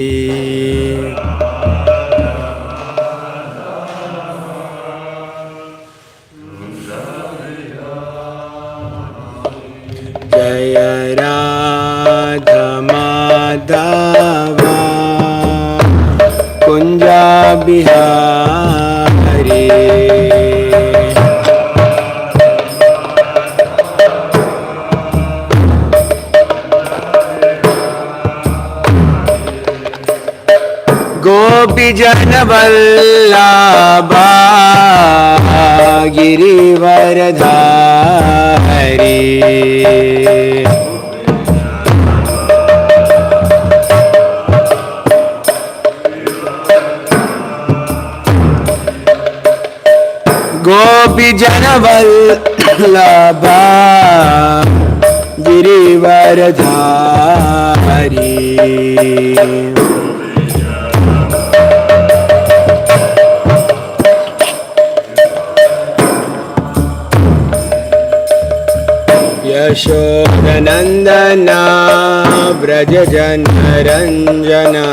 Jaya Radha Madhava Kunja Bihari Gopi Jana Vallabha Girivaradhari Gopi Jana Vallabha Girivaradhari Yashodanandana Vrajajana Ranjana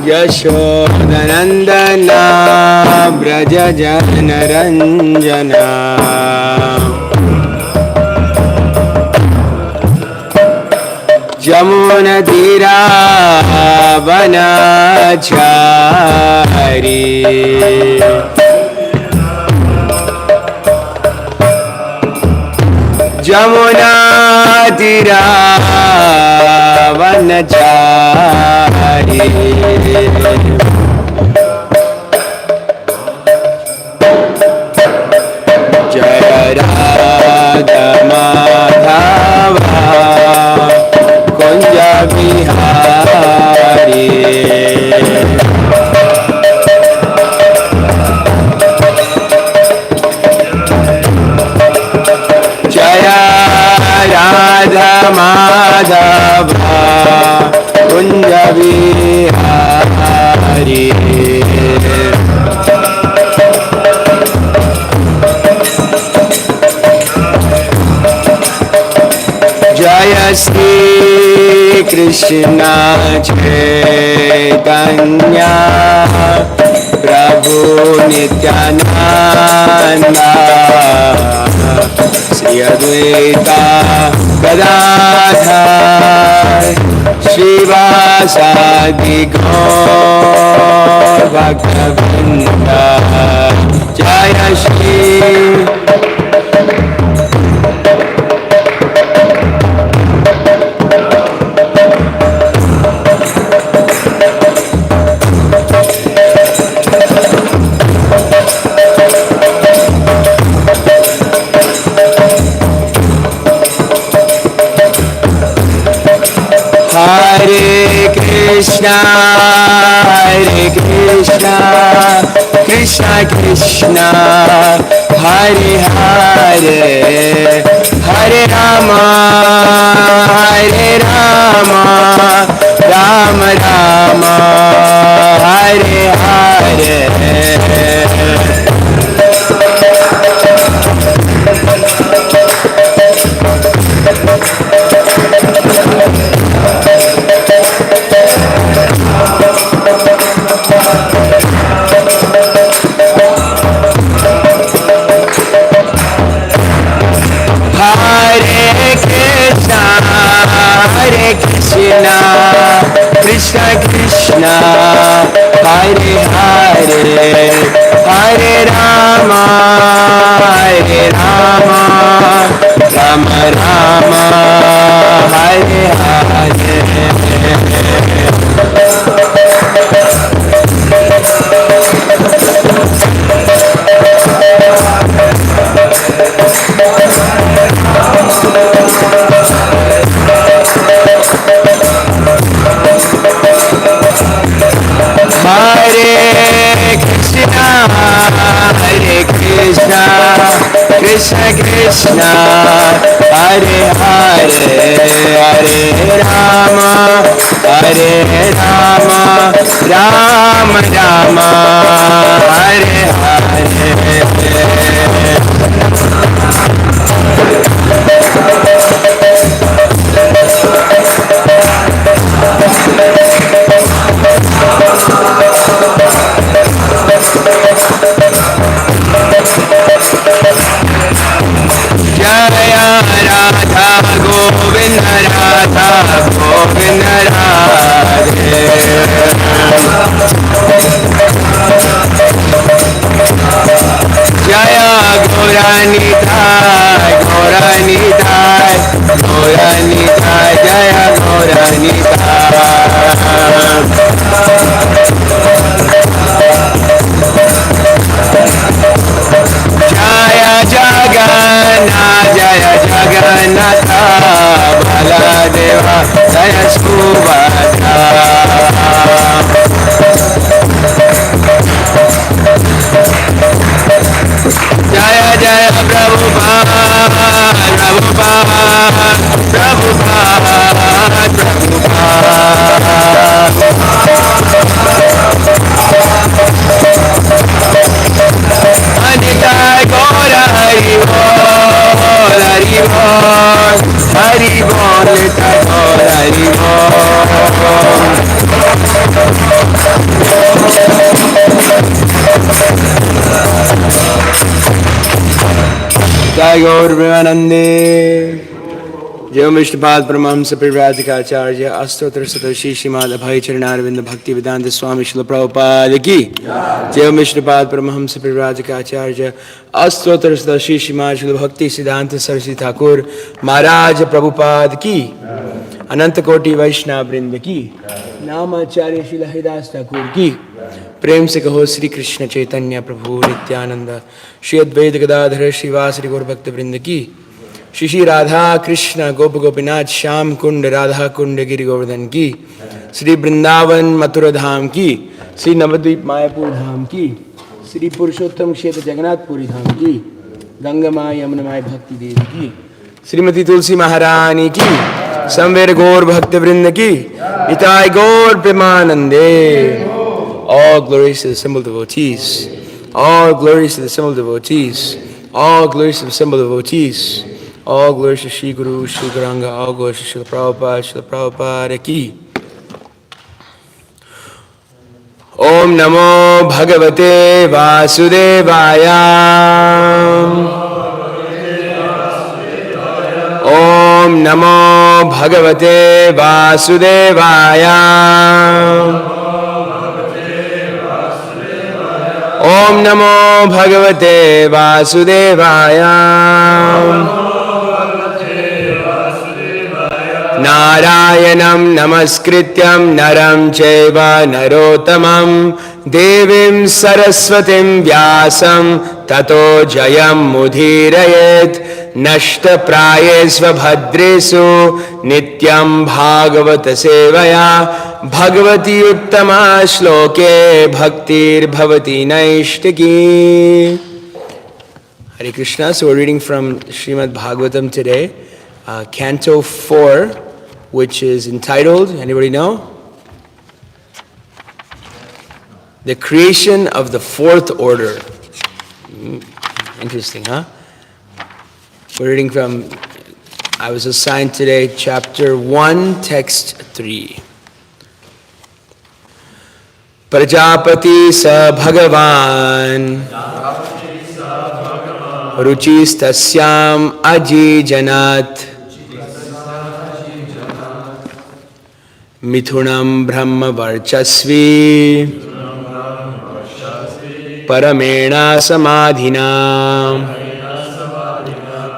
Yashodanandana Vrajajana Ranjana Jamuna Tira Vanachari Jamuna Tira Vanachari Jaya Radha Madhava Kunja Bihari Jaya Radha Madhava Kunja Bihari Jaya Shri Krishna Chaitanya Prabhu Nityananda Shri Advaita Gadadhar Shri Vasadi Gaur Bhaktavinda Jaya Shri Hare Krishna, Krishna Krishna, Hare Hare, Hare Rama, Rama Rama, Hare Hare. Krishna Krishna, Hare Hare, Hare Rama, Rama Rama, Hare Hare. Krishna Krishna, Hare Hare, Hare Rama, Rama Rama, Hare Hare. Radhe. Jaya Gauranitai, Gauranitai, Gauranitai, Jaya Gauranitai. Jaya Jagannath, Jaya Jagannatha, Baladeva, Jaya Subhadra. Jaya Jaya Prabhupada, Prabhupada, Prabhupada, Prabhupada. Nitai Gaura Hari Bol, Hari Bol, Hari Bol, Nitai Gaura Hari Bol. Jai Gaur Premanande. Jai Vishnupad Paramahamsa Parivratikacharya Astotra Satoshi Śrimad Hadai-prana Bhakti Vedanta Swami Srila Prabhupada Ki. Jai Vishnupad Paramahamsa Parivratikacharya Astotra Satoshi Śrimad Srila Bhakti Siddhanta Saraswati Thakur Maharaj Prabhupada Ki. Ananta Koti Vaishnava Vrinda Ki. Namacharya Srila Haridas Thakur Ki. प्रेम से कहो श्री कृष्ण चैतन्य प्रभु नित्यानंद श्री अद्वैत गदाधर श्रीवासरि गौर भक्त वृंद की श्री श्री राधा कृष्ण गोप गोपीनाथ श्याम कुंड राधा कुंड गिरि गोवर्धन की श्री वृंदावन मथुरा धाम की श्री नवद्वीप मायापुर धाम की श्री पुरुषोत्तम क्षेत्र जगन्नाथपुरी धाम की गंगा यमुना माय भक्ति देवी की श्रीमती तुलसी महारानी की संवेर गौर भक्त वृंद की इताई गौर प्रेमानंदे. All glories to the simple devotees. All glories to the simple devotees. All glories to the simple devotees. All glories to Shri Guru, Shri Guranga. All glories to Shri Prabhupada ki. Om Namo Bhagavate Vasudevaya. Om Namo Bhagavate Vasudevaya. Om Namo Bhagavate Vasudevaya. Narayanam Namaskrityam Naram Chaiva Narottamam Devim Saraswatim Vyasam Tato Jayam Mudhirayet Nashta Prayesva Bhadresu Nityam Bhagavata Sevaya Bhagavati Uttama Shloke Bhaktir Bhavati Naishtaki. Hare Krishna. So we're reading from Śrimad Bhāgavatam today, Canto 4, which is entitled, anybody know? The Creation of the Fourth Order. Interesting, huh? We're reading from, I was assigned today, chapter 1, text 3. Prajapati sa Bhagavan Ruchistasyam Ajijanat Mithunam Brahma Varchasvi Paramena Samadhina.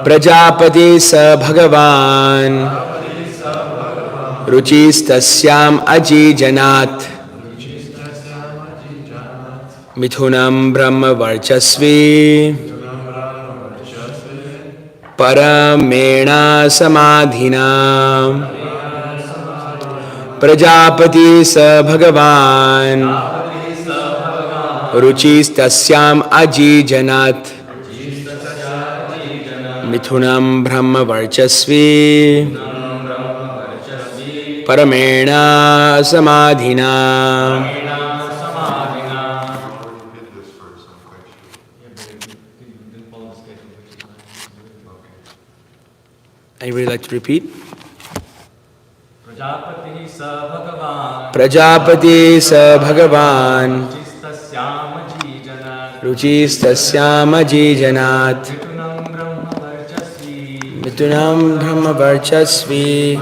Prajapati sa Bhagavan Ruchistasyam Ajijanat Mithunam Brahma Varchasvi Paramena Samadhina. Prajapati sa Bhagavan Ruchistasyam Ajijanat Mithunam Brahma Varchasvi Paramena Samadhina. Anybody like to repeat? Prajapati sa Bhagavan Ruchistasyam Ajijanat Mithunam Brahma Varchasvi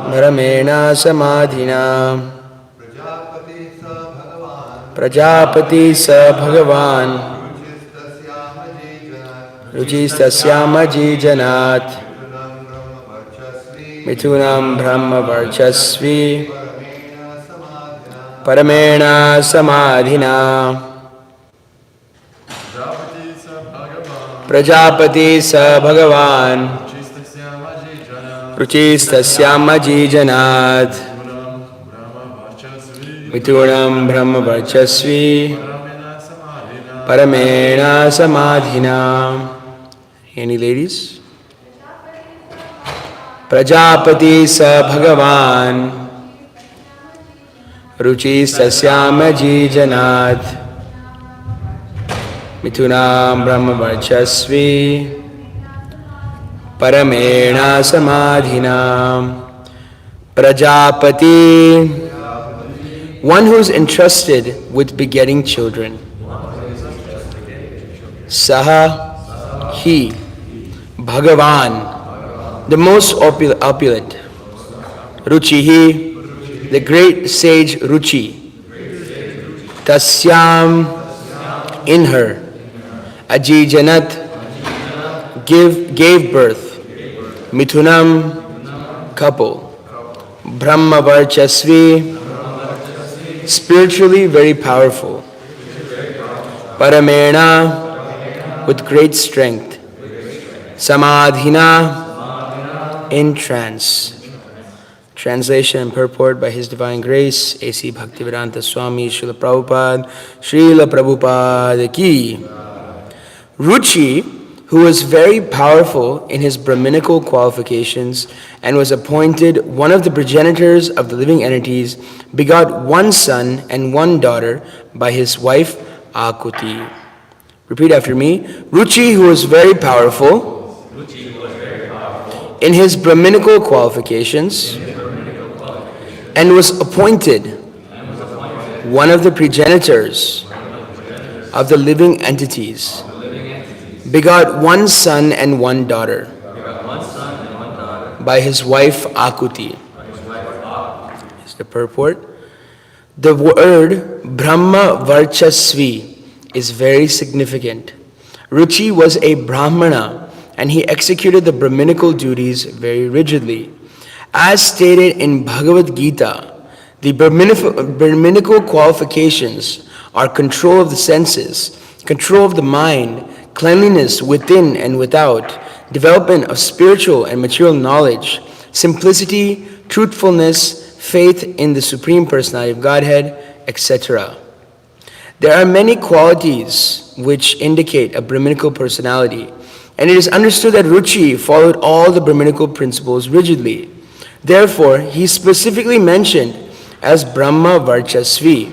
Paramena Samadhina. Prajapati sa Bhagavan. Ruchistasyamaji Janat. Mithunam Brahma Varchasvi. Paramena Samadhina. Prajapati sa Bhagavan. Ruchistasyamaji Janat. Mithunam Brahma Varchasvi. Paramena Samadhina. Any ladies? Prajapati sa Bhagavan. Ruchistasyamaji Janat. Mithunam Brahma Varchasvi. Paramena Samadhina. Prajapati, one who is entrusted with begetting children. Saha, he. Bhagavan, the most opulent. Ruchihi, the great sage Ruchi. Tasyam, in her. Ajijanat, gave birth. Mithunam, couple. Brahma Varchasvi, spiritually very powerful. Paramena, with great strength. Samadhina, in trance. Translation and purport by His Divine Grace, A.C. Bhaktivedanta Swami Srila Prabhupada ki. Ruchi, who was very powerful in his Brahminical qualifications and was appointed one of the progenitors of the living entities, begot one son and one daughter by his wife Akuti. Repeat after me. Ruchi, who was very powerful in his Brahminical qualifications and was appointed one of the progenitors of the living entities, begot one son and one daughter by his wife Akuti. Is the purport. The word Brahma Varchasvi is very significant. Ruchi was a Brahmana and he executed the Brahminical duties very rigidly. As stated in Bhagavad Gita, the Brahminical qualifications are control of the senses, control of the mind, cleanliness within and without, development of spiritual and material knowledge, simplicity, truthfulness, faith in the Supreme Personality of Godhead, etc. There are many qualities which indicate a Brahminical personality, and it is understood that Ruchi followed all the Brahminical principles rigidly. Therefore, he is specifically mentioned as Brahma Varchasvi.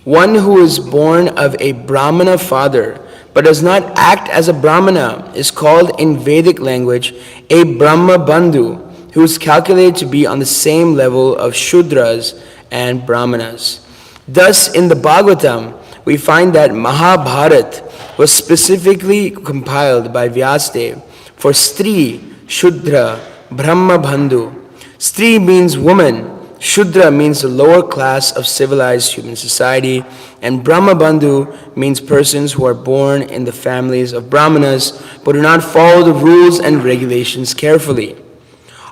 One who is born of a Brahmana father but does not act as a Brahmana is called in Vedic language a Brahma Bandhu, who is calculated to be on the same level of Shudras and Brahmanas. Thus, in the Bhāgavatam, we find that Mahabharata was specifically compiled by Vyasadeva for Stri, Shudra, Brahma Bandhu. Stri means woman, Shudra means the lower class of civilized human society, and Brahma Bandhu means persons who are born in the families of Brahmanas but do not follow the rules and regulations carefully.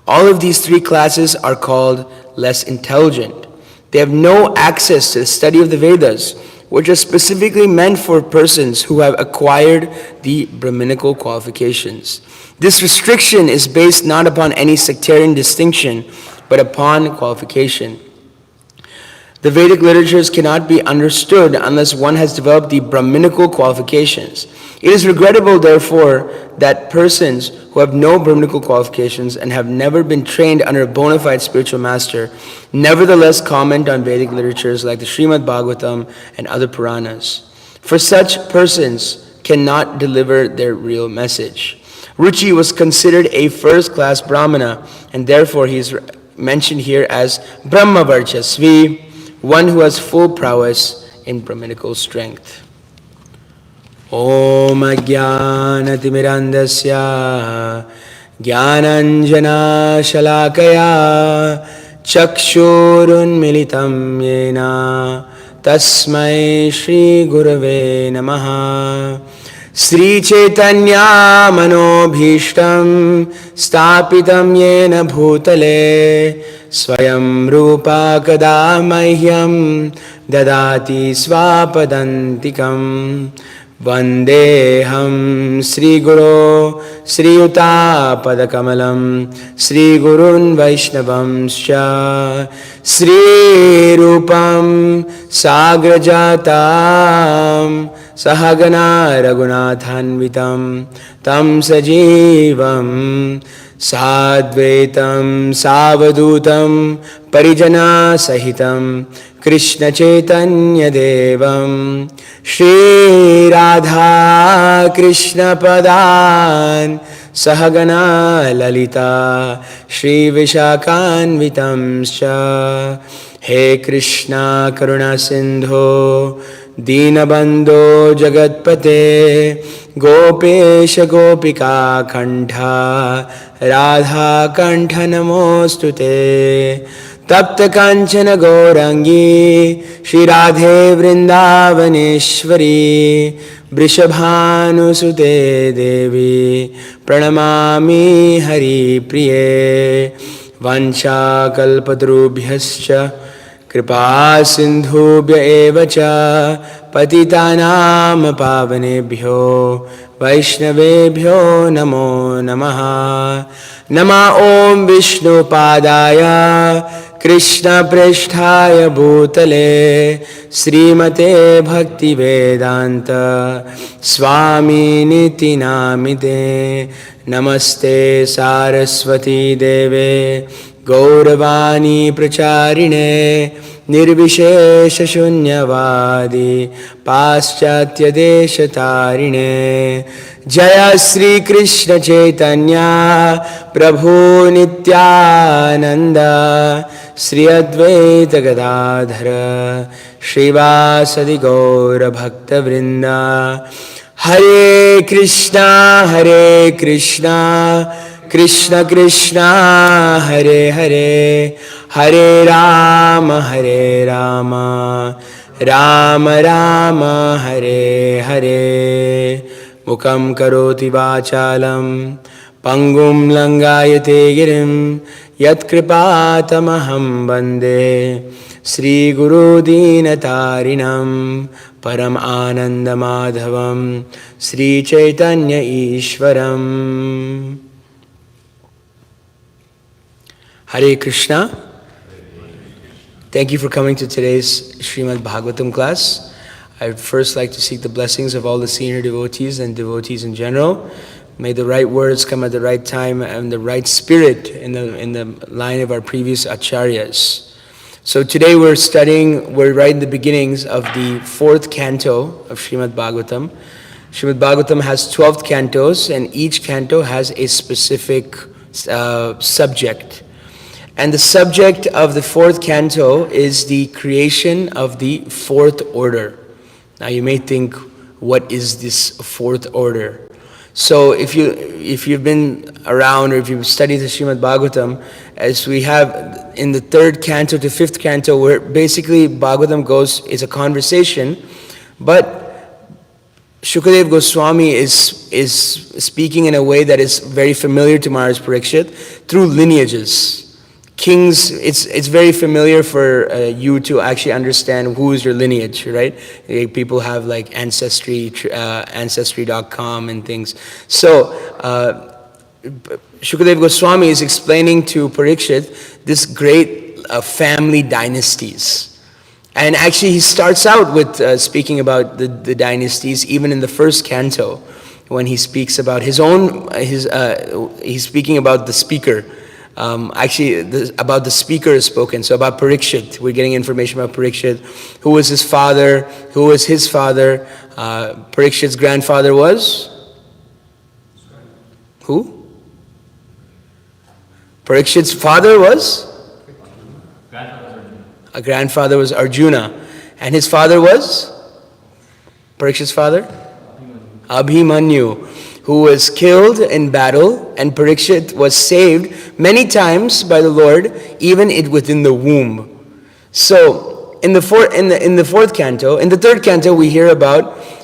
All of these three classes are called less intelligent. They have no access to the study of the Vedas, which are specifically meant for persons who have acquired the Brahminical qualifications. This restriction is based not upon any sectarian distinction, but upon qualification. The Vedic literatures cannot be understood unless one has developed the Brahminical qualifications. It is regrettable, therefore, that persons who have no Brahminical qualifications and have never been trained under a bona fide spiritual master nevertheless comment on Vedic literatures like the Śrimad Bhāgavatam and other Puranas. For such persons cannot deliver their real message. Ruchi was considered a first-class Brahmana, and therefore he is mentioned here as Brahma Varchasvi, one who has full prowess in Brahminical strength. Om Ajnanatirmirandasya Jnananjana Shalakaya Chakshurunmilitam Yena Tasmai Shri Gurave Namaha. Sri Chaitanya Manobhishtam Stapitam Yena Bhutale Swayam Rupa Kada Mahyam Dadati Swapadantikam. Vandeham Sri Guru Sri Yuta Padakamalam Sri Gurun Vaishnavamscha Sri Rupam Sagrajatam Sahagana Raghunathanvitam Tam Sajivam Sadvaitam Savadutam Parijana Sahitam Krishna Chaitanya Devam Shri Radha Krishna Padan Sahagana Lalita Shri Vishakhanvitamscha. He Krishna Karuna Sindho Dinabandho Jagatpate Gopesha Gopika Kantha Radha Kantha Namostute. Tapta Kanchana Gaurangi Shri Radhe Vrindavaneshwari Vrishabhanusute Devi Pranamami Hari Priye. Vancha kalpatarubhyascha kripa sindhubhya evacha patitanam pavanebhyo vaishnavebhyo namo namaha. Nama Om Vishnu Padaya Krishna Prishthaya Bhutale Srimate Bhakti Vedanta Swami Niti Namite. Namaste Saraswati Deve Gauravani Pracharine Nirvishesha Shunyavadi Paschatya Deshatarine. Jaya Sri Krishna Chaitanya Prabhu Nityananda Sri Advaita Gadadhara Shrivasadi Gaura Bhakta Vrinda. Hare Krishna Krishna Krishna Hare Hare Hare Rama Rama Rama Hare Hare. Mukam karoti vachalam pangum langayate girim yat kripatamaham bande Sri Guru Dinatarinam Param Ananda Madhavam Sri Chaitanya Ishwaram. Hare Krishna. Thank you for coming to today's Śrimad Bhāgavatam class. I would first like to seek the blessings of all the senior devotees and devotees in general. May the right words come at the right time and the right spirit in the line of our previous acharyas. So today we're right in the beginnings of the 4th canto of Śrimad Bhāgavatam. Śrimad Bhāgavatam has 12 cantos and each canto has a specific subject. And the subject of the 4th canto is the creation of the 4th order. Now you may think, what is this 4th order? So if you've been around or if you've studied the Śrimad Bhāgavatam, as we have in the 3rd canto to 5th canto, where basically Bhāgavatam is a conversation, but Shukadeva Goswami is speaking in a way that is very familiar to Maharaj Parikshit through lineages. Kings, it's very familiar for you to actually understand who is your lineage, right? People have like ancestry.com and things. So Shukadeva Goswami is explaining to Parikshit this great family dynasties. And actually he starts out with speaking about the dynasties even in the 1st canto when he speaks about he's speaking about the speaker. About the speaker is spoken. So about Parikshit, we're getting information about Parikshit. Who was his father? Who was his father? Parikshit's grandfather was? Who? Parikshit's father was? A grandfather was Arjuna. And his father was? Parikshit's father? Abhimanyu. who was killed in battle, and Parikshit was saved many times by the Lord, even within the womb. So in the third canto,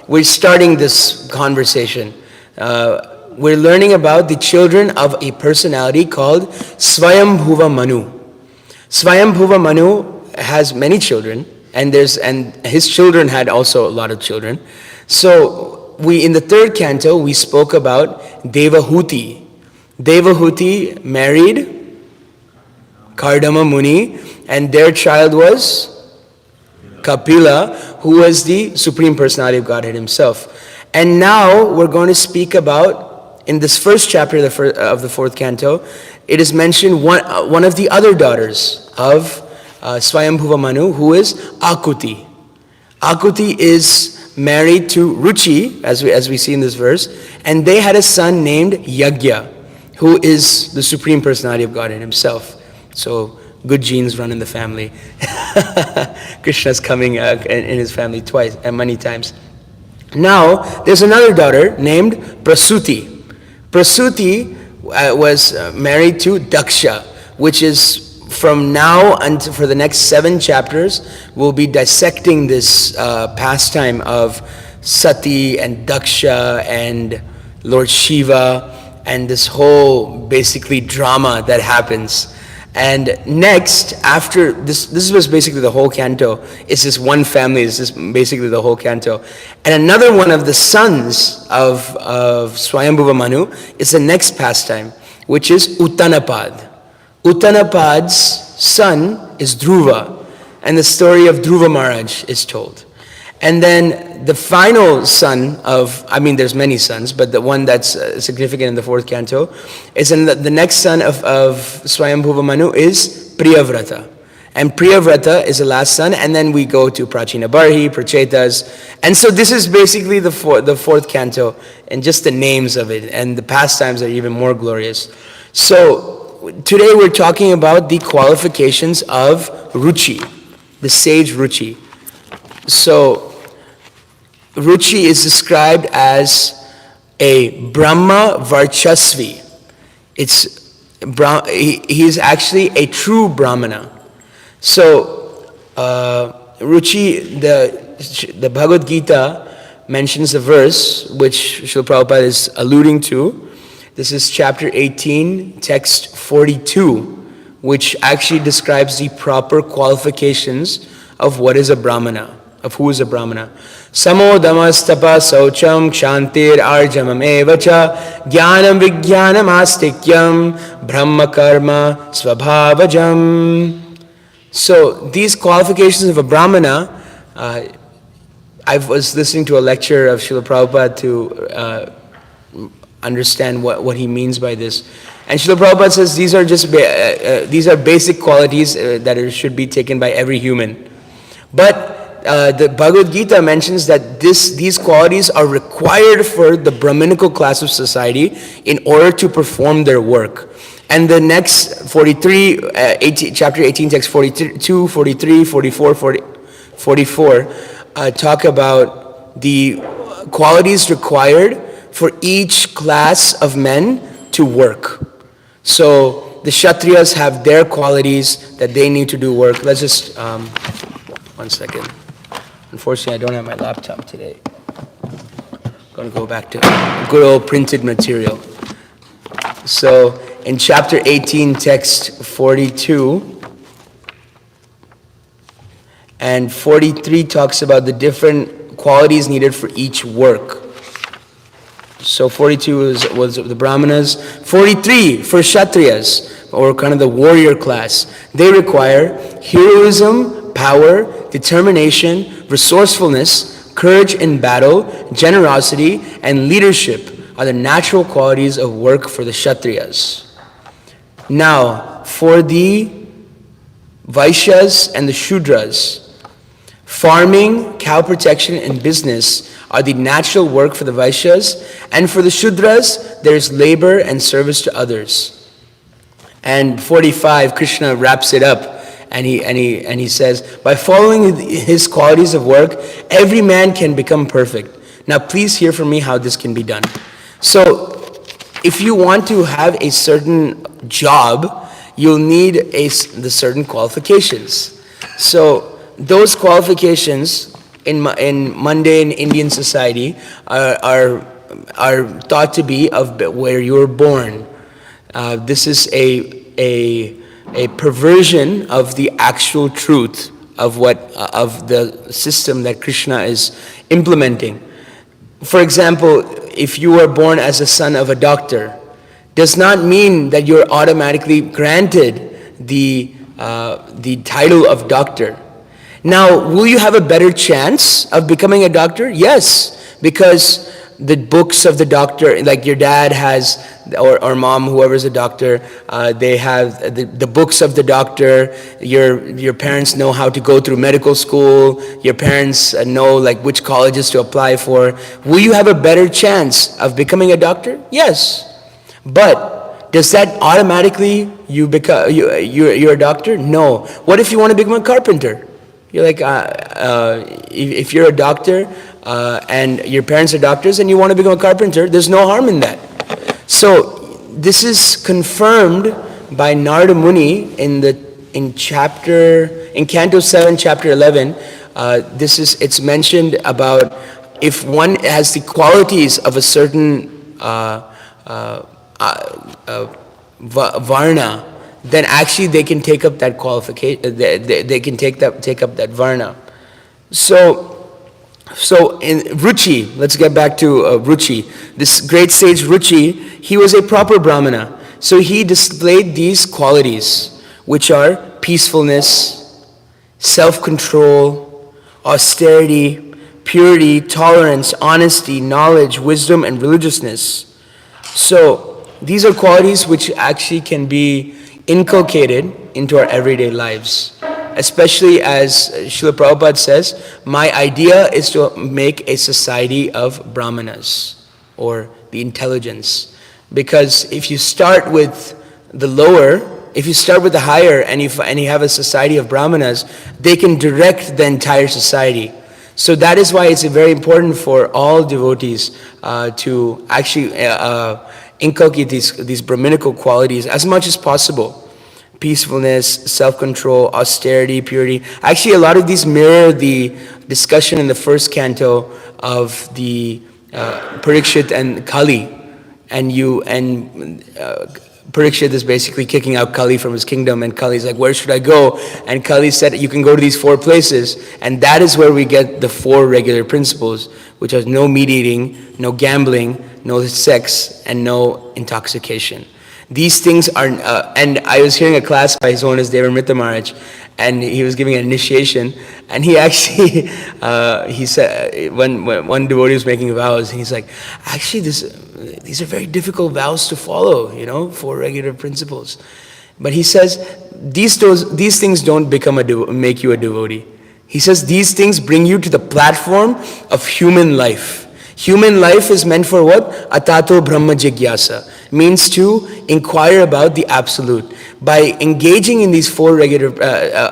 we're starting this conversation. We're learning about the children of a personality called Swayambhuva Manu. Swayambhuva Manu has many children, and his children had also a lot of children. So in the third canto, we spoke about Devahuti. Devahuti married Kardama Muni, and their child was Kapila, who was the Supreme Personality of Godhead himself. And now we're going to speak about, in this first chapter of the fourth canto, it is mentioned one of the other daughters of Swayambhuva Manu, who is Akuti. Akuti is married to Ruchi, as we see in this verse, and they had a son named Yagya, who is the Supreme Personality of Godhead himself. So good genes run in the family. Krishna's coming in his family twice and many times. Now, there's another daughter named Prasuti. Prasuti was married to Daksha, which is from now until for the next 7 chapters, we'll be dissecting this pastime of Sati and Daksha and Lord Shiva and this whole basically drama that happens. And next, after this was basically the whole canto. It's this one family. It's just basically the whole canto. And another one of the sons of Swayambhuva Manu is the next pastime, which is Uttanapad. Uttanapad's son is Dhruva, and the story of Dhruva Maharaj is told. And then the final son there's many sons, but the one that's significant in the fourth canto is the next son of Swayambhuva Manu is Priyavrata. And Priyavrata is the last son, and then we go to Prachina Barhi, Prachetas. And so this is basically the fourth canto, and just the names of it, and the pastimes are even more glorious. So today we're talking about the qualifications of Ruchi, the sage Ruchi. So Ruchi is described as a Brahma Varchasvi. He is actually a true Brahmana. So Ruchi, the Bhagavad Gita mentions a verse which Srila Prabhupada is alluding to. This is chapter 18, text 42, which actually describes the proper qualifications of what is a Brahmana, of who is a Brahmana. Samo damastapa saucham kshantir arjamam evacha jnanam vijnanam astikyam brahma karma svabhavajam. So these qualifications of a Brahmana, I was listening to a lecture of Srila Prabhupada to understand what he means by this. And Srila Prabhupada says these are just these are basic qualities that should be taken by every human. But the Bhagavad Gita mentions that these qualities are required for the Brahminical class of society in order to perform their work. And the next 43, chapter 18, text 42, 43, 44, 44 talk about the qualities required for each class of men to work. So the Kshatriyas have their qualities that they need to do work. Let's just, 1 second. Unfortunately, I don't have my laptop today. I'm going to go back to good old printed material. So in chapter 18, text 42 and 43 talks about the different qualities needed for each work. So 42 was the Brahmanas. 43 for Kshatriyas, or kind of the warrior class. They require heroism, power, determination, resourcefulness, courage in battle, generosity, and leadership are the natural qualities of work for the Kshatriyas. Now, for the Vaishyas and the Shudras, farming, cow protection, and business are the natural work for the Vaishyas, and for the Shudras, there is labor and service to others. And 45, Krishna wraps it up. And he says, by following his qualities of work, every man can become perfect. Now please hear from me how this can be done. So if you want to have a certain job, you'll need the certain qualifications. So those qualifications in mundane Indian society are thought to be of where you were born. This is a perversion of the actual truth of of the system that Krishna is implementing. For example, if you were born as a son of a doctor, does not mean that you're automatically granted the title of doctor. Now, will you have a better chance of becoming a doctor? Yes, because the books of the doctor, like your dad has, or mom, whoever's a doctor, they have the books of the doctor. Your parents know how to go through medical school. Your parents know like which colleges to apply for. Will you have a better chance of becoming a doctor? Yes, but does that automatically you're a doctor? No. What if you want to become a carpenter? You're like, if you're a doctor and your parents are doctors and you want to become a carpenter, there's no harm in that. So this is confirmed by Narada Muni in Canto 7, chapter 11. It's mentioned about if one has the qualities of a certain varna, then actually they can take up that qualification. They can take up that varna. So in Ruchi, let's get back to Ruchi. This great sage Ruchi, he was a proper brahmana. So he displayed these qualities, which are peacefulness, self-control, austerity, purity, tolerance, honesty, knowledge, wisdom, and religiousness. So these are qualities which actually can be inculcated into our everyday lives. Especially as Srila Prabhupada says, my idea is to make a society of brahmanas, or the intelligence. Because if you start with the lower, if you start with the higher and you have a society of brahmanas, they can direct the entire society. So that is why it's very important for all devotees to actually inculcate these Brahminical qualities as much as possible. Peacefulness, self-control, austerity, purity. Actually, a lot of these mirror the discussion in the first canto of the Parikshit and Kali. And Parikshit is basically kicking out Kali from his kingdom, and Kali's like, where should I go? And Kali said, you can go to these 4 places, and that is where we get the 4 regular principles, which are no meat eating, no gambling, no sex, and no intoxication. These things are, and I was hearing a class by His Holiness Devamrita Maharaj, and he was giving an initiation, and he actually, he said, when one devotee was making vows, he's like, actually these are very difficult vows to follow, 4 regular principles. But he says, these things don't make you a devotee. He says, these things bring you to the platform of human life. Human life is meant for what? Atato Brahma Jigyasa. Means to inquire about the absolute. By engaging in these 4 regular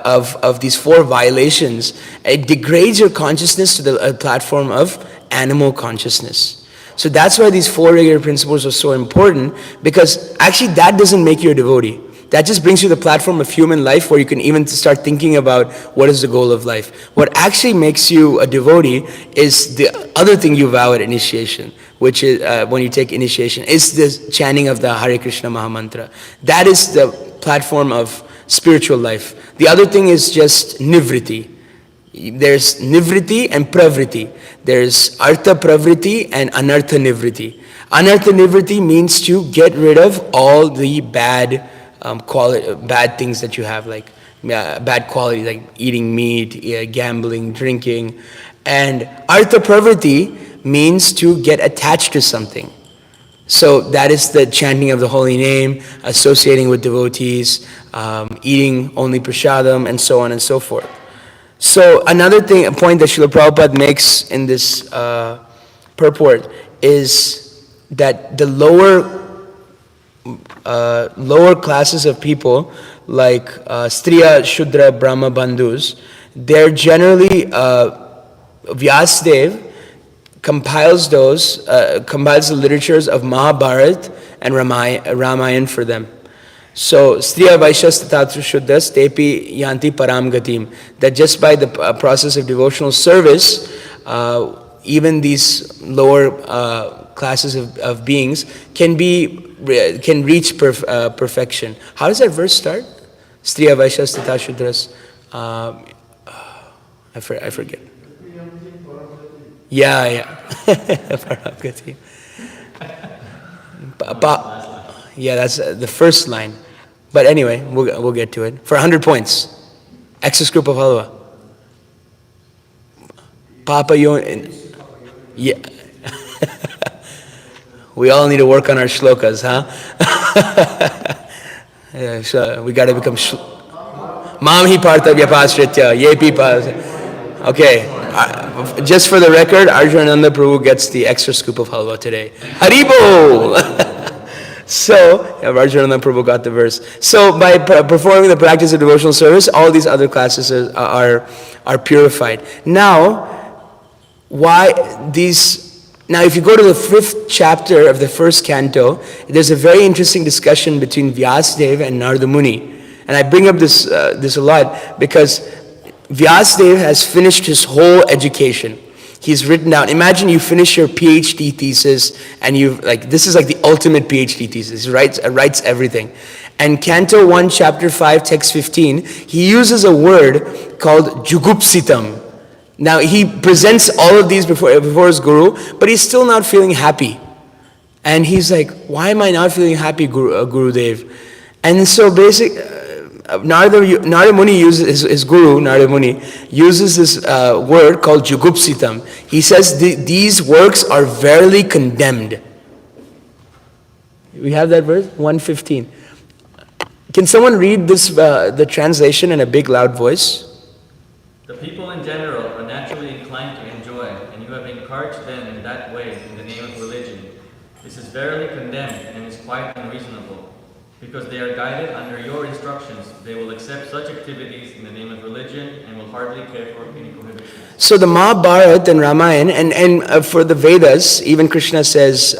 of these 4 violations, it degrades your consciousness to the platform of animal consciousness. So that's why these 4 regular principles are so important, because actually that doesn't make you a devotee. That just brings you to the platform of human life where you can even start thinking about what is the goal of life. What actually makes you a devotee is the other thing you vow at initiation, which is when you take initiation, is the chanting of the Hare Krishna Mahamantra. That is the platform of spiritual life. The other thing is just nivriti. There's nivriti and pravriti. There's artha pravriti and anartha nivriti. Anartha nivriti means to get rid of all the bad things that you have, like bad quality, like eating meat, gambling, drinking. And artha pravriti means to get attached to something. So that is the chanting of the holy name, associating with devotees, eating only prasadam, and so on and so forth. So another a point that Srila Prabhupada makes in this purport is that the lower classes of people, like Striya, Shudra, Brahma, Bandhus, they're generally Vyasdev compiles the literatures of Mahabharata and Ramayana for them. So, Striya Vaishas Tatatra Shuddhas Tepi Yanti Param Gatim. That just by the process of devotional service, even these lower classes of beings can reach perfection. How does that verse start? Striya Vaishas Tatatra Shuddhas. I forget. Yeah. Param Gatim. Yeah, that's the first line. But anyway, we'll get to it. For 100 points, excess group of halwa. Papa Yon. Yeah. We all need to work on our shlokas, huh? Yeah, so we got to become. Mam hi partavya pasritya, yepi pas. Okay. Just for the record, Arjunananda Prabhu gets the extra scoop of halwa today. Haribo! So, Arjunananda Prabhu got the verse. So, by performing the practice of devotional service, all these other classes are purified. Now, Now, if you go to the 5th chapter of the 1st canto, there's a very interesting discussion between Vyasadeva and Narada Muni. And I bring up this a lot because Vyasadeva has finished his whole education. He's written down, imagine you finish your PhD thesis and this is like the ultimate PhD thesis. He writes everything. And Canto 1, Chapter 5, Text 15, he uses a word called jugupsitam. Now he presents all of these before his guru, but he's still not feeling happy. And he's like, why am I not feeling happy, Gurudev? And so Narada Muni uses, his guru, Narada Muni, uses this word called jugupsitam. He says these works are verily condemned. We have that verse, 115. Can someone read this, the translation in a big loud voice? The people in general are naturally inclined to enjoy, and you have encouraged them in that way in the name of religion. This is verily condemned and is quite unreasonable. Because they are guided under your instructions, they will accept such activities in the name of religion and will hardly care for any prohibitions. So the Mahabharata and Ramayana, and for the Vedas, even Krishna says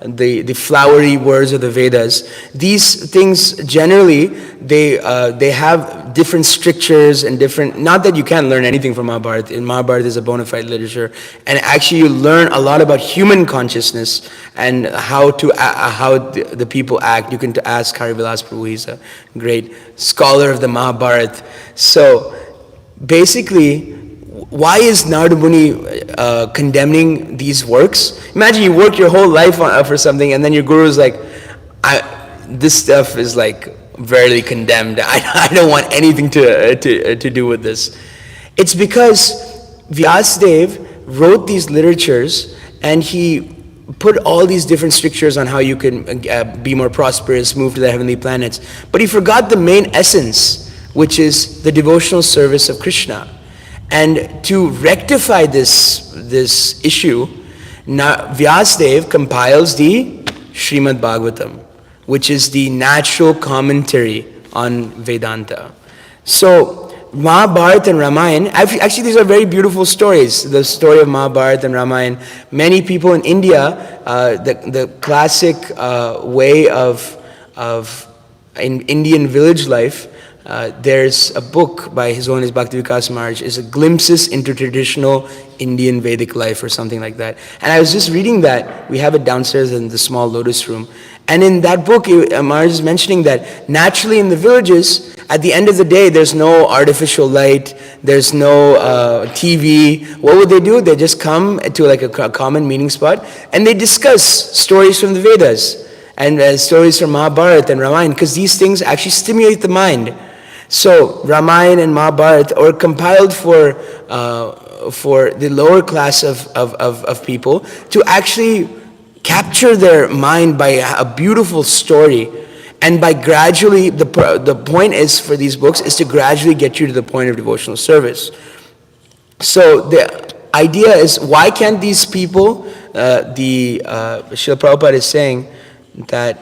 the flowery words of the Vedas. These things generally they have different strictures and different. Not that you can't learn anything from Mahabharata. In Mahabharata is a bona fide literature, and actually you learn a lot about human consciousness and how the people act. You can ask Harivilas Prabhu. He's a great scholar of the Mahabharata. So basically, why is Narada Muni condemning these works? Imagine you work your whole life for something, and then your guru is like, this stuff is like verily condemned. I don't want anything to do with this. It's because Vyasadeva wrote these literatures, and he put all these different strictures on how you can be more prosperous, move to the heavenly planets. But he forgot the main essence, which is the devotional service of Krishna. And to rectify this issue, Vyasadeva compiles the Śrimad Bhāgavatam, which is the natural commentary on Vedanta. So Mahabharata and Ramayana, actually these are very beautiful stories. The story of Mahabharata and Ramayana. Many people in India, the classic way of in Indian village life, there's a book by His Holiness Bhakti Vikas Maharaj, is a glimpses into traditional Indian Vedic life or something like that. And I was just reading that. We have it downstairs in the small lotus room. And in that book, Maharaj is mentioning that naturally in the villages, at the end of the day, there's no artificial light, there's no TV. What would they do? They just come to like a common meeting spot and they discuss stories from the Vedas and stories from Mahabharata and Ramayana, because these things actually stimulate the mind. So Ramayana and Mahabharata are compiled for the lower class of people to actually capture their mind by a beautiful story, and by gradually, the point is for these books is to gradually get you to the point of devotional service. So the idea is, why can't these people, Srila Prabhupada is saying that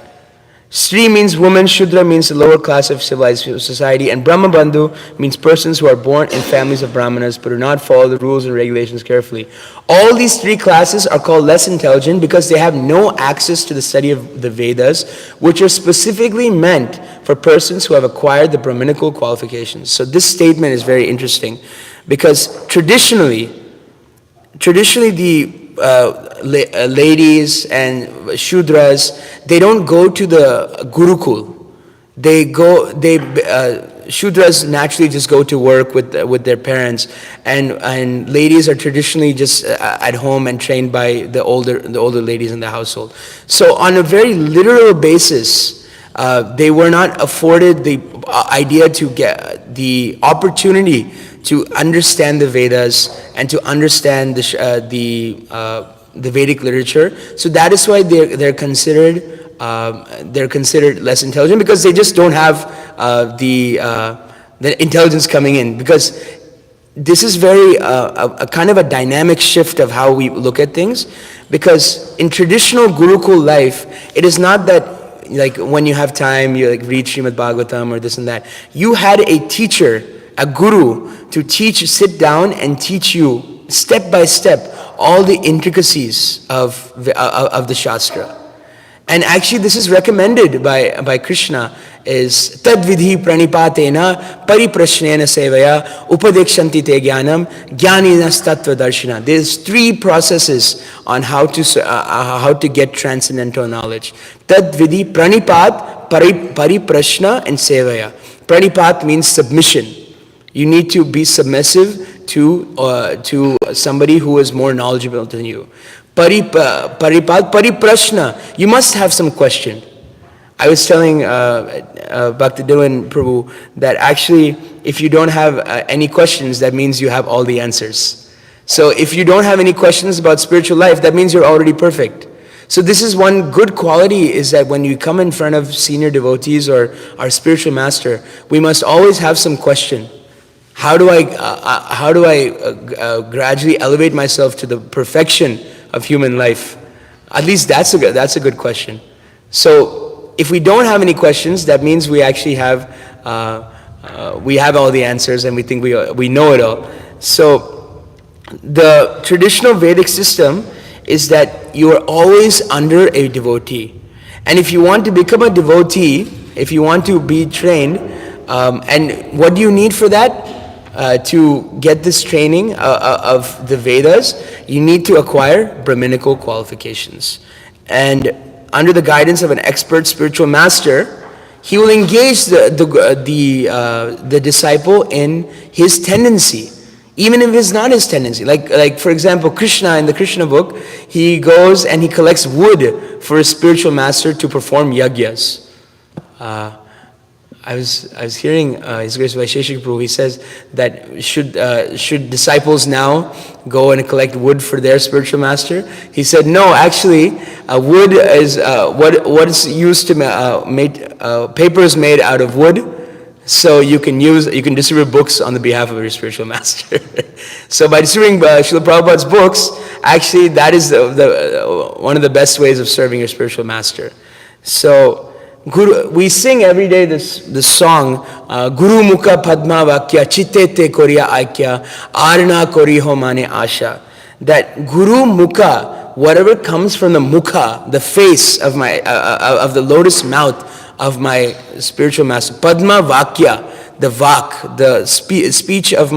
Stri means woman, Shudra means the lower class of civilized society, and Brahmabandhu means persons who are born in families of Brahmanas but do not follow the rules and regulations carefully. All these three classes are called less intelligent because they have no access to the study of the Vedas, which are specifically meant for persons who have acquired the Brahminical qualifications. So this statement is very interesting because traditionally the ladies and Shudras, they don't go to the Gurukul. Shudras naturally just go to work with their parents, and ladies are traditionally just at home and trained by the older ladies in the household. So on a very literal basis, they were not afforded the idea to get the opportunity to understand the Vedas and to understand the Vedic literature. So that is why they're considered less intelligent, because they just don't have the intelligence coming in. Because this is very a kind of a dynamic shift of how we look at things. Because in traditional Gurukul life, it is not that like when you have time you like read Śrimad Bhāgavatam or this and that. You had a teacher, a guru, to sit down and teach you step by step all the intricacies of the Shastra. And actually this is recommended by Krishna, is tadvidhi pranipatena pariprashnena sevaya upadekshanti te jnanam jnaninas tattva darshina. There's three processes on how to get transcendental knowledge. Tadvidhi, pranipat, pariprashna, and sevaya. Pranipat means submission. You need to be submissive to somebody who is more knowledgeable than you. Pariprashna, you must have some question. I was telling Bhaktivedanta Prabhu that actually if you don't have any questions, that means you have all the answers. So if you don't have any questions about spiritual life, that means you're already perfect. So this is one good quality, is that when you come in front of senior devotees or our spiritual master, we must always have some question. How do I gradually elevate myself to the perfection of human life? At least that's a good question. So if we don't have any questions, that means we actually have all the answers and we think we know it all. So the traditional Vedic system is that you are always under a devotee, and if you want to become a devotee, if you want to be trained, and what do you need for that? To get this training of the Vedas, you need to acquire Brahminical qualifications. And under the guidance of an expert spiritual master, he will engage the disciple in his tendency, even if it's not his tendency. Like for example, Krishna, in the Krishna book, he goes and he collects wood for a spiritual master to perform yagyas. I was hearing His Grace Vaisheshika Prabhu. He says that should disciples now go and collect wood for their spiritual master? He said no. Actually, wood is what is used to make paper is made out of wood, so you can distribute books on the behalf of your spiritual master. So by distributing Srila Prabhupada's books, actually that is one of the best ways of serving your spiritual master. So we sing every day this song, Guru Mukha Padma Vakya Chittete Koriya Aikya Arna Koriho Mane Asha. That Guru Mukha, whatever comes from the Mukha, the face of the lotus mouth of my spiritual master, Padma Vakya, the Vak, the speech of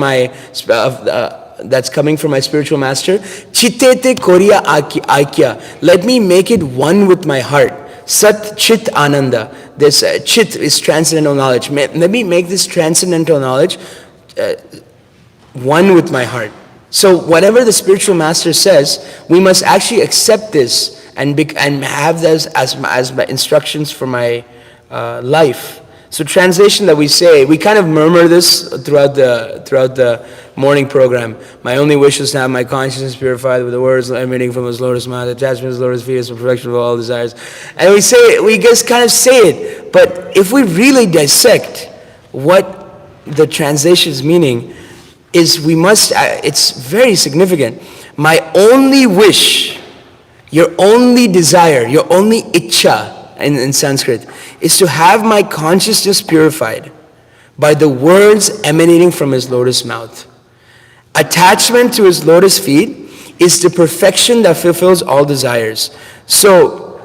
that's coming from my spiritual master, Chittete Koriya Aikya, let me make it one with my heart. Sat Chit Ananda. This Chit is transcendental knowledge. Let me make this transcendental knowledge one with my heart. So whatever the spiritual master says, we must actually accept this and have this as my instructions for my life. So translation that we say, we kind of murmur this throughout the morning program. My only wish is to have my consciousness purified with the words emanating from His lotus mouth, attachment to His lotus feet is the perfection of all desires. And we just kind of say it. But if we really dissect what the translation's meaning is, it's very significant. My only wish, your only desire, your only ichcha in Sanskrit, is to have my consciousness purified by the words emanating from his lotus mouth. Attachment to his lotus feet is the perfection that fulfills all desires. So,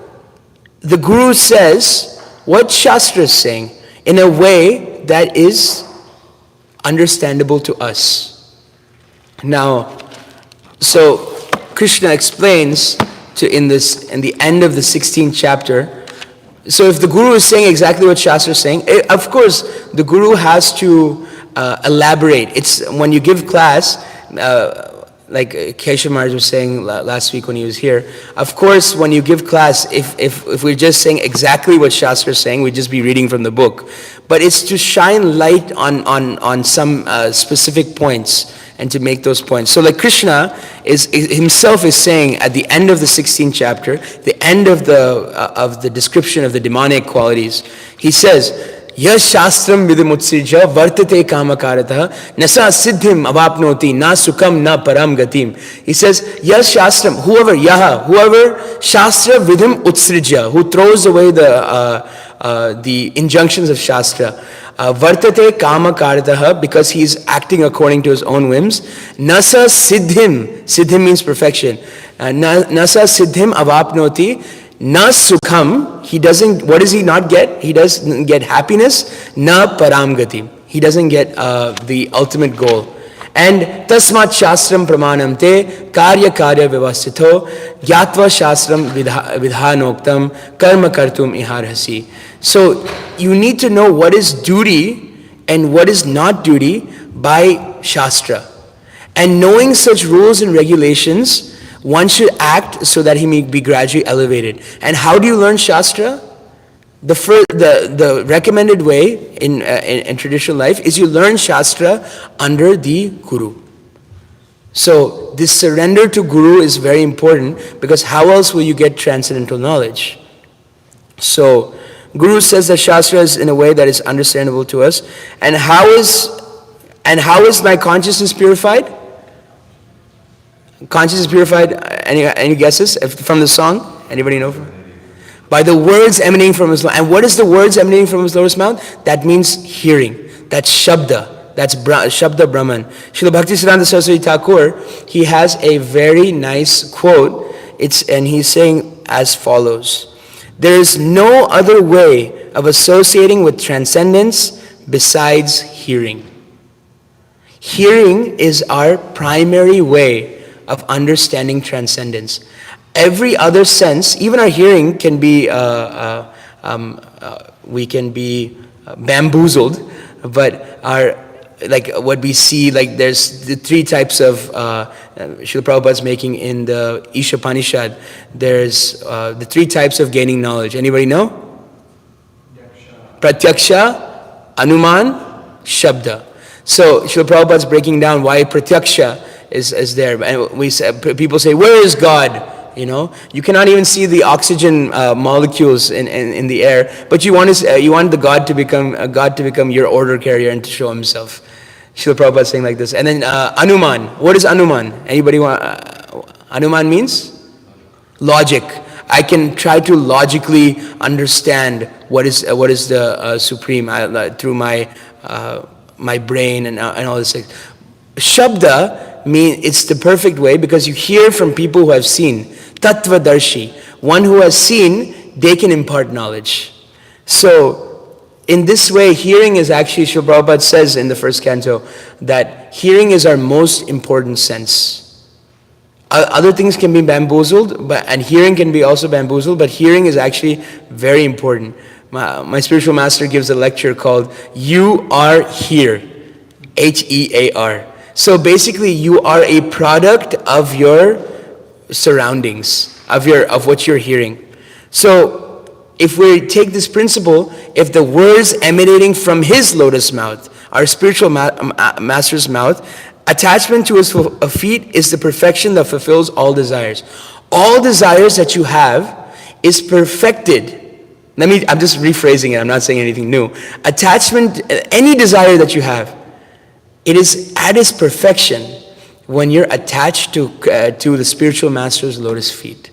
the Guru says what Shastra is saying in a way that is understandable to us. Now, so Krishna explains in the end of the 16th chapter. So if the Guru is saying exactly what Shastra is saying, of course the Guru has to elaborate. It's when you give class, like Keshav Maharaj was saying last week when he was here, of course when you give class, if we're just saying exactly what Shastra is saying, we'd just be reading from the book. But it's to shine light on some specific points and to make those points. So like Krishna himself is saying at the end of the 16th chapter, the end of the description of the demonic qualities, he says, Yash shastram vidimutsija vartate kamakaratah nasa siddhim avapnoti na sukham na param gatim. He says, Yash shastram, whoever shastra vidhim utsrija, who throws away the injunctions of Shastra, vartate kamakaratah, because he is acting according to his own whims, nasa siddhim means perfection, nasa siddhim avapnoti, na sukham, what does he not get? He doesn't get happiness. Na param gatim, he doesn't get the ultimate goal. And tasmat shastram pramanam te karya vyavastito gyatva shastram vidhanoktam karma kartum iharhasi. So you need to know what is duty and what is not duty by Shastra. And knowing such rules and regulations, one should act so that he may be gradually elevated. And how do you learn Shastra? The recommended way in traditional life is you learn Shastra under the Guru. So this surrender to Guru is very important, because how else will you get transcendental knowledge? So Guru says that Shastra is in a way that is understandable to us. And how is my consciousness purified? Consciousness purified, any guesses from the song? Anybody know? By the words emanating from his mouth. And what is the words emanating from his lotus mouth? That means hearing. That's Shabda. That's Shabda Brahman. Srila Bhaktisiddhanta Saraswati Thakur, he has a very nice quote. And he's saying as follows: there is no other way of associating with transcendence besides hearing. Hearing is our primary way of understanding transcendence. Every other sense, even our hearing, can be we can be bamboozled, but like what we see, like there's the three types of Srila Prabhupada's making in the Ishopanishad. There's the three types of gaining knowledge. Anybody know? Pratyaksha, Anuman, Shabda. So Srila Prabhupada's breaking down why Pratyaksha is there. And people say, where is God? You know, you cannot even see the oxygen molecules in the air, but you want the God to become your order carrier and to show himself. Srila Prabhupada is saying like this. And then Anuman. What is Anuman? Anybody want? Anuman means logic. I can try to logically understand what is the supreme through my brain and all this things. Shabda means it's the perfect way, because you hear from people who have seen. Tattvadarshi, one who has seen, they can impart knowledge. So, in this way, hearing is actually, Srila Prabhupada says in the first canto, that hearing is our most important sense. Other things can be bamboozled, and hearing can be also bamboozled, but hearing is actually very important. My spiritual master gives a lecture called You Are Here, H-E-A-R. So basically, you are a product of your surroundings, of what you're hearing. So if we take this principle, if the words emanating from his lotus mouth, our spiritual master's mouth, attachment to his feet is the perfection that fulfills all desires. All desires that you have is perfected. I'm just rephrasing it, I'm not saying anything new. Attachment, any desire that you have, it is at its perfection when you're attached to the spiritual master's lotus feet.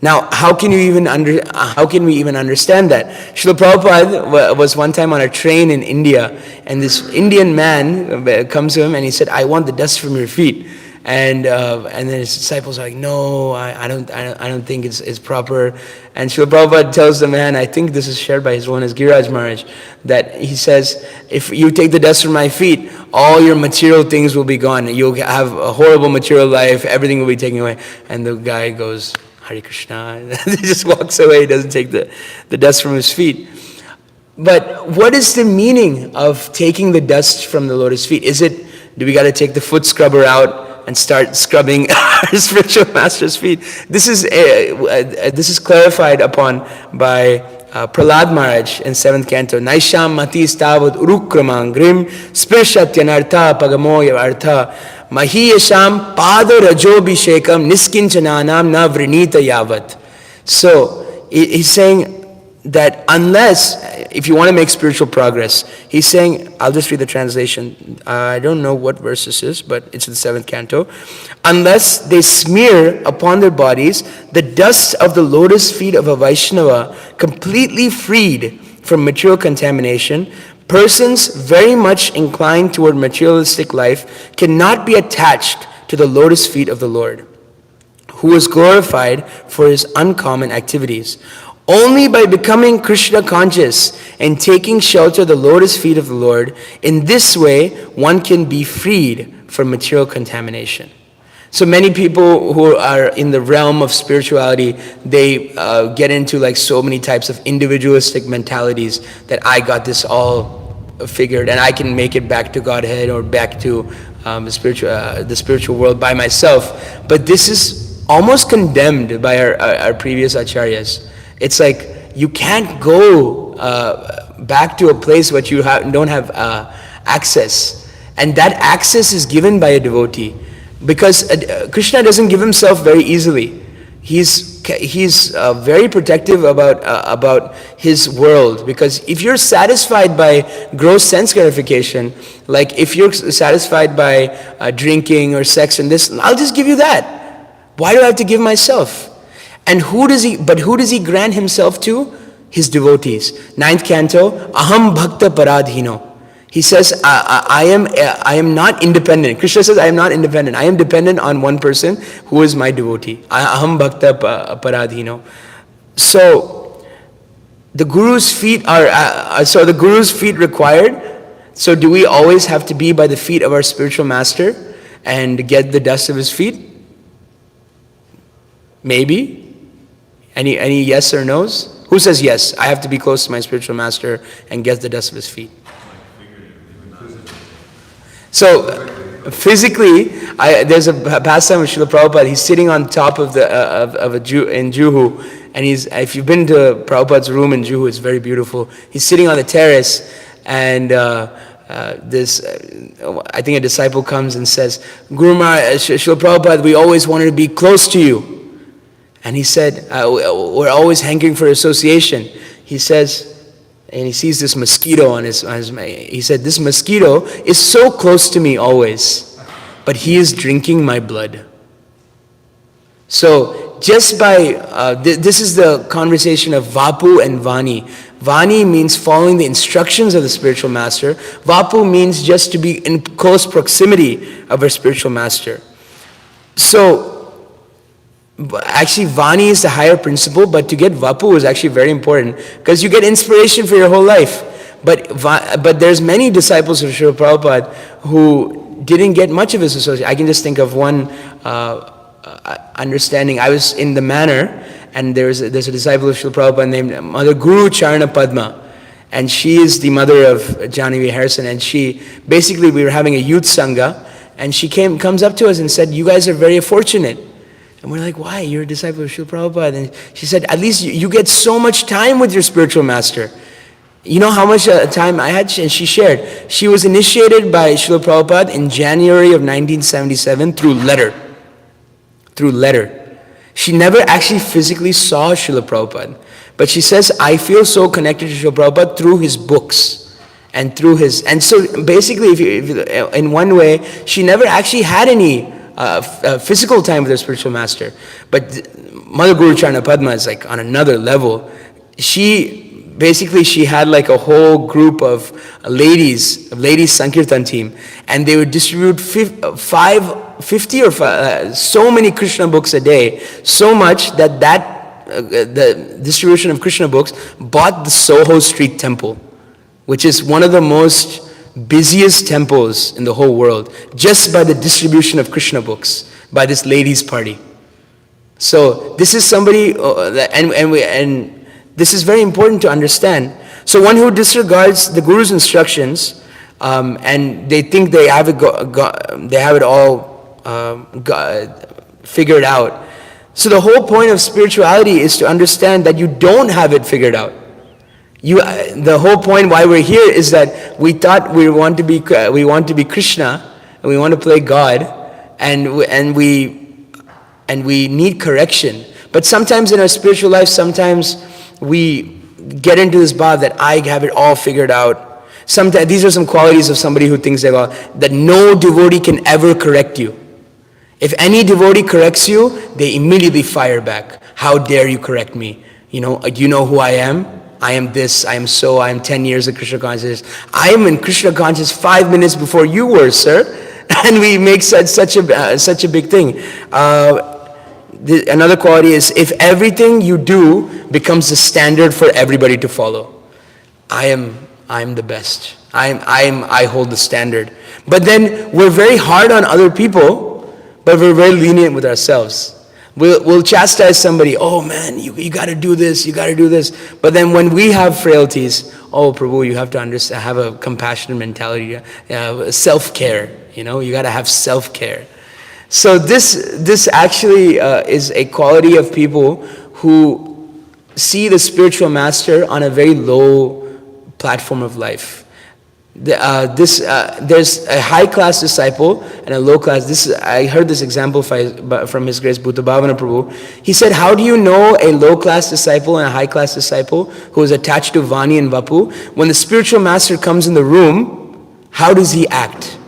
Now, how can we even understand that? Srila Prabhupada was one time on a train in India, and this Indian man comes to him and he said, "I want the dust from your feet." And then his disciples are like, "No, I don't think it's proper." And Srila Prabhupada tells the man, I think this is shared by His Holiness Giriraj Maharaj, that he says, "If you take the dust from my feet, all your material things will be gone. You'll have a horrible material life. Everything will be taken away." And the guy goes, "Hare Krishna." He just walks away. He doesn't take the dust from his feet. But what is the meaning of taking the dust from the lotus feet? Do we got to take the foot scrubber out and start scrubbing our spiritual master's feet? This is clarified upon by Prahlad Maharaj in 7th canto. Naisham mati stavad urukramangrim spirshatyanartha pagamoya artha mahiyasham pada rajobhishekam niskinchananam na vrinita yavat. So he's saying that if you want to make spiritual progress, he's saying, I'll just read the translation. I don't know what verse this is, but it's in the 7th canto. Unless they smear upon their bodies the dust of the lotus feet of a Vaishnava, completely freed from material contamination, persons very much inclined toward materialistic life cannot be attached to the lotus feet of the Lord, who is glorified for his uncommon activities. Only by becoming Krishna conscious and taking shelter of the lotus feet of the Lord, in this way one can be freed from material contamination. So many people who are in the realm of spirituality, they get into like so many types of individualistic mentalities that I got this all figured and I can make it back to Godhead or back to the spiritual world by myself. But this is almost condemned by our previous acharyas. It's like you can't go back to a place where you don't have access. And that access is given by a devotee. Because Krishna doesn't give himself very easily. He's very protective about his world. Because if you're satisfied by gross sense gratification, like if you're satisfied by drinking or sex and this, I'll just give you that. Why do I have to give myself? And who does he grant himself to? His devotees. 9th canto, Aham Bhakta Paradhino. He says, I am not independent. Krishna says, I am not independent. I am dependent on one person who is my devotee. Aham Bhakta Paradhino. So the Guru's feet the Guru's feet required. So do we always have to be by the feet of our spiritual master and get the dust of his feet? Maybe. Any yes or no's? Who says yes? I have to be close to my spiritual master and get the dust of his feet. So physically, there's a pastime with Srila Prabhupada. He's sitting on top of a Jew in Juhu, and if you've been to Prabhupada's room in Juhu, it's very beautiful. He's sitting on the terrace, and I think a disciple comes and says, "Guru Maharaj, Srila Prabhupada, we always wanted to be close to you." And he said, we're always hankering for association. He says, and he sees this mosquito on his he said, "This mosquito is so close to me always, but he is drinking my blood." So just by, this is the conversation of Vapu and Vani. Vani means following the instructions of the spiritual master. Vapu means just to be in close proximity of our spiritual master. So, actually, Vani is the higher principle, but to get Vapu is actually very important because you get inspiration for your whole life. But there's many disciples of Srila Prabhupada who didn't get much of his association. I can just think of one understanding. I was in the manor, and there's a disciple of Srila Prabhupada named Mother Guru Charana Padma. And she is the mother of Janavi Harrison. And we were having a youth sangha, and she comes up to us and said, "You guys are very fortunate." And we're like, "Why? You're a disciple of Srila Prabhupada." And she said, "At least you get so much time with your spiritual master." You know how much time I had? And she shared. She was initiated by Srila Prabhupada in January of 1977 through letter. She never actually physically saw Srila Prabhupada. But she says, "I feel so connected to Srila Prabhupada through his books. And so basically, in one way, she never actually had any physical time with her spiritual master. But Mother Guru Charana Padma is like on another level. She had like a whole group of ladies Sankirtan team, and they would distribute 50 or so many Krishna books a day, so much that the distribution of Krishna books bought the Soho Street Temple, which is one of the most busiest temples in the whole world, just by the distribution of Krishna books by this ladies' party. So this is somebody, and this is very important to understand. So one who disregards the Guru's instructions, and they think they have it all figured out. So the whole point of spirituality is to understand that you don't have it figured out. The whole point why we're here is that we thought we want to be Krishna, and we want to play God, and we need correction. But sometimes in our spiritual life, sometimes we get into this bhav that I have it all figured out. Sometimes these are some qualities of somebody who thinks that no devotee can ever correct you. If any devotee corrects you, they immediately fire back. How dare you correct me? You know who I am? I am this, I am so, I am 10 years of Krishna consciousness. I am in Krishna consciousness 5 minutes before you were, sir. And we make such a big thing. Another quality is, if everything you do becomes the standard for everybody to follow. I am the best. I hold the standard. But then we're very hard on other people, but we're very lenient with ourselves. We'll chastise somebody. Oh man, you got to do this. You got to do this. But then when we have frailties, oh Prabhu, you have to understand, have a compassionate mentality, self-care. You got to have self-care. So this actually is a quality of people who see the spiritual master on a very low platform of life. There's a high-class disciple and a low-class. I heard this example from His Grace Bhuta Bhavana Prabhu. He said, how do you know a low-class disciple and a high-class disciple who is attached to Vani and Vapu? When the spiritual master comes in the room, how does he act?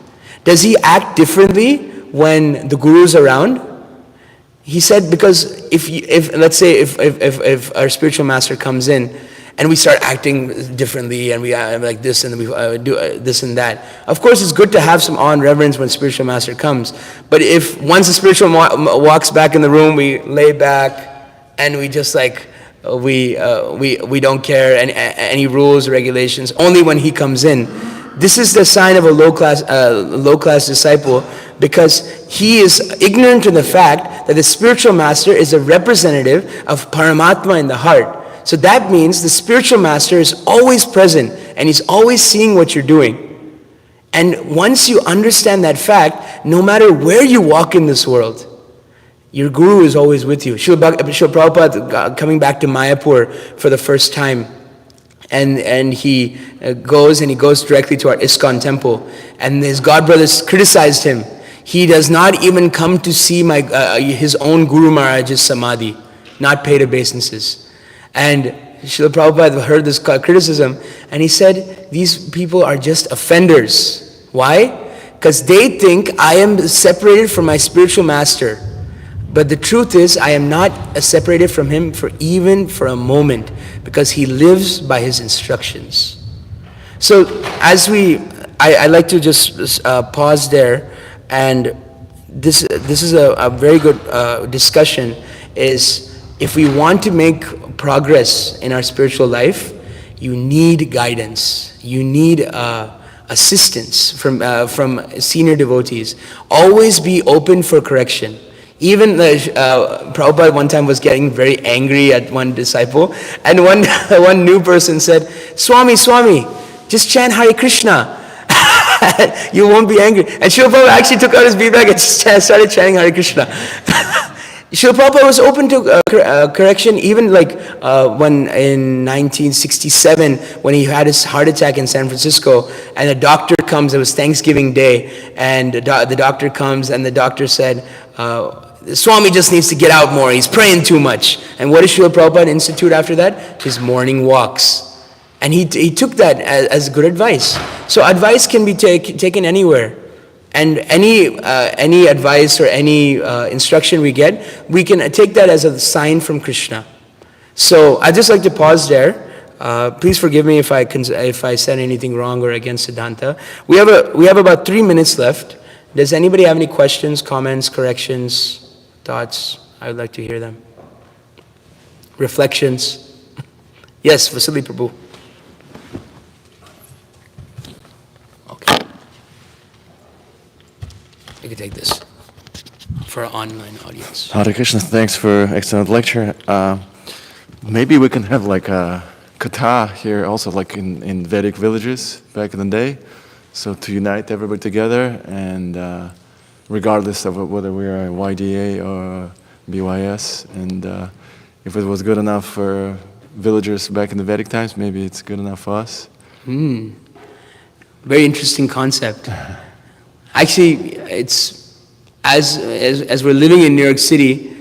Does he act differently when the Guru is around? He said, because if let's say if our spiritual master comes in, and we start acting differently, and we like this, and we do this and that. Of course, it's good to have some awe and reverence when spiritual master comes. But if once the spiritual walks back in the room, we lay back, and we just like we don't care any rules or regulations. Only when he comes in, this is the sign of a low class disciple, because he is ignorant to the fact that the spiritual master is a representative of Paramatma in the heart. So that means the spiritual master is always present, and he's always seeing what you're doing. And once you understand that fact, no matter where you walk in this world, your Guru is always with you. Srila Prabhupada coming back to Mayapur for the first time, and he goes directly to our ISKCON temple, and his godbrothers criticized him. He does not even come to see his own Guru Maharaj's samadhi, not paid obeisances. And Srila Prabhupada heard this criticism, and he said, these people are just offenders. Why? Because they think I am separated from my spiritual master. But the truth is, I am not separated from him even for a moment, because he lives by his instructions. So I like to just pause there, and this is a very good discussion, is if we want to make progress in our spiritual life, you need guidance. You need assistance from senior devotees. Always be open for correction. Even Prabhupada one time was getting very angry at one disciple, and one new person said, Swami, just chant Hare Krishna. You won't be angry. And Srila Prabhupada actually took out his bead bag and started chanting Hare Krishna. Srila Prabhupada was open to correction, even like when in 1967, when he had his heart attack in San Francisco, and the doctor comes, it was Thanksgiving Day, and the doctor comes, and the doctor said, Swami just needs to get out more, he's praying too much. And what did Srila Prabhupada institute after that? His morning walks. And he took that as good advice. So advice can be taken anywhere. And any advice or any instruction we get, we can take that as a sign from Krishna. So I'd just like to pause there. Please forgive me if I said anything wrong or against Siddhanta. We have about 3 minutes left. Does anybody have any questions, comments, corrections, thoughts? I would like to hear them. Reflections. Yes, Vasili Prabhu. Okay. You can take this for our online audience. Hare Krishna, thanks for excellent lecture. Maybe we can have like a katha here also, like in Vedic villages back in the day. So to unite everybody together, and regardless of whether we are YDA or BYS, and if it was good enough for villagers back in the Vedic times, maybe it's good enough for us. Very interesting concept. Actually, it's as we're living in New York City,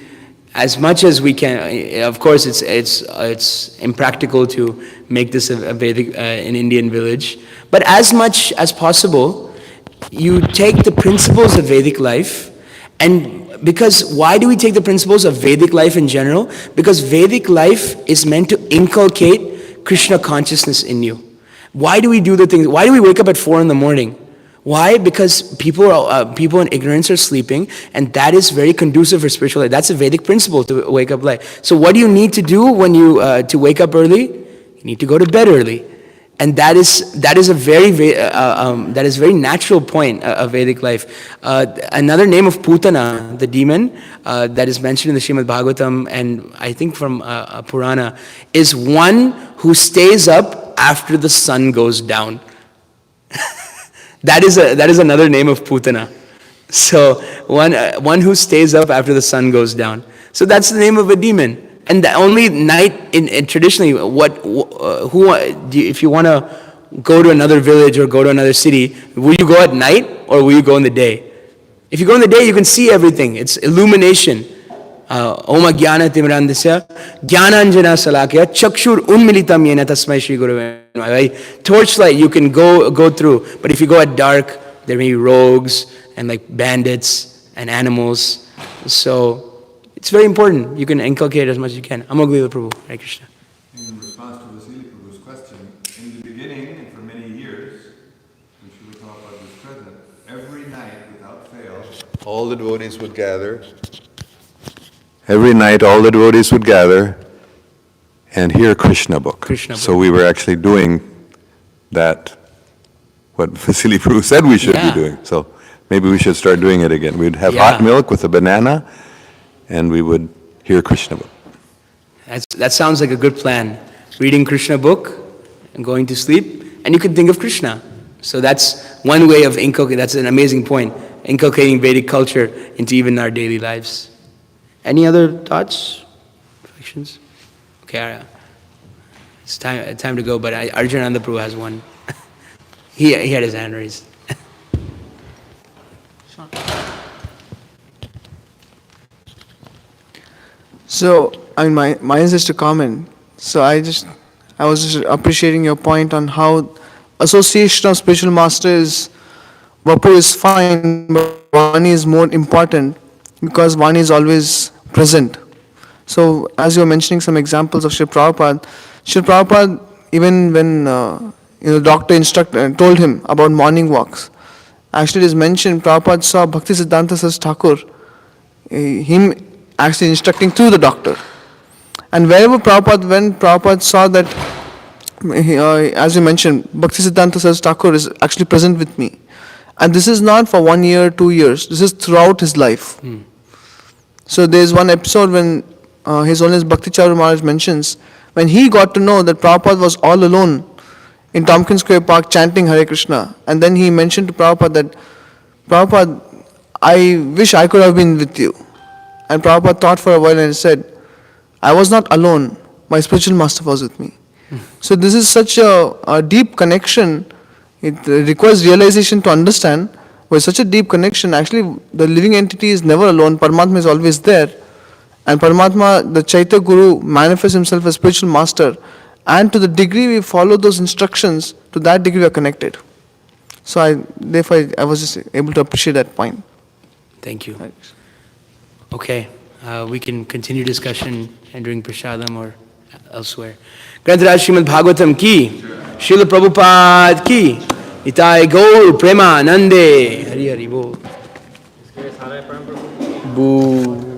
as much as we can. Of course, it's impractical to make this a Vedic an Indian village. But as much as possible, you take the principles of Vedic life, and because why do we take the principles of Vedic life in general? Because Vedic life is meant to inculcate Krishna consciousness in you. Why do we do the things? Why do we wake up at 4 a.m? Why? Because people in ignorance are sleeping, and that is very conducive for spiritual life. That's a Vedic principle to wake up late. So what do you need to do when you to wake up early? You need to go to bed early. And that is a very natural point of Vedic life. Another name of Putana, the demon, that is mentioned in the Śrimad Bhāgavatam, and I think from a Purana, is one who stays up after the sun goes down. That is another name of Putana. So one who stays up after the sun goes down. So that's the name of a demon. And the only night in traditionally, if you want to go to another village or go to another city, will you go at night or will you go in the day? If you go in the day, you can see everything. It's illumination. Om Jnana Timirandasya Jnananjana Salakya Chakshur Unmilitam Yena Tasmai Shri Gurave. Torchlight you can go through, but if you go at dark, there may be rogues and like bandits and animals. So it's very important. You can inculcate as much as you can. Amaglila Prabhu. Hare Krishna. In response to Vasili Prabhu's question, in the beginning and for many years, when Srila Prabhupada was present, every night without fail, all the devotees would gather. Every night all the devotees would gather and hear Krishna book. So we were actually doing that, what Vasili Prabhu said we should be doing. So maybe we should start doing it again. We'd have hot milk with a banana, and we would hear Krishna book. That sounds like a good plan. Reading Krishna book and going to sleep, and you can think of Krishna. So that's one way of inculcating. That's an amazing point. Inculcating Vedic culture into even our daily lives. Any other thoughts, reflections? Okay, it's time to go. But Arjunanda Prabhu has one. he had his hand raised. So, I mean, mine is just a comment. So I was just appreciating your point on how association of spiritual masters, Vapu is fine, but Vani is more important because Vani is always present. So, as you were mentioning some examples of Srila Prabhupada, even when the doctor told him about morning walks, actually it is mentioned Prabhupada saw Bhakti Siddhanta Saraswati Thakur, him actually instructing through the doctor. And wherever Prabhupada went, Prabhupada saw that, as you mentioned, Bhakti Siddhanta Saraswati Thakur is actually present with me. And this is not for 1 year, 2 years. This is throughout his life. So there's one episode when His Holiness Bhakti Chavra Maharaj mentions, when he got to know that Prabhupada was all alone in Tompkins Square Park chanting Hare Krishna. And then he mentioned to Prabhupada that, Prabhupada, I wish I could have been with you. And Prabhupada thought for a while and said, I was not alone, my spiritual master was with me. So this is such a deep connection. It requires realization to understand. With such a deep connection, actually the living entity is never alone. Paramatma is always there. And Paramatma, the Chaitya Guru, manifests himself as spiritual master. And to the degree we follow those instructions, to that degree we are connected. So therefore I was just able to appreciate that point. Thank you. Okay, we can continue discussion and during Prashadam or elsewhere. Grantaraj Śrimad Bhāgavatam ki, Srila Prabhupada ki, Itai Gaur Prema Nande, Hari Hari Bol. Hadai-prana. Boo.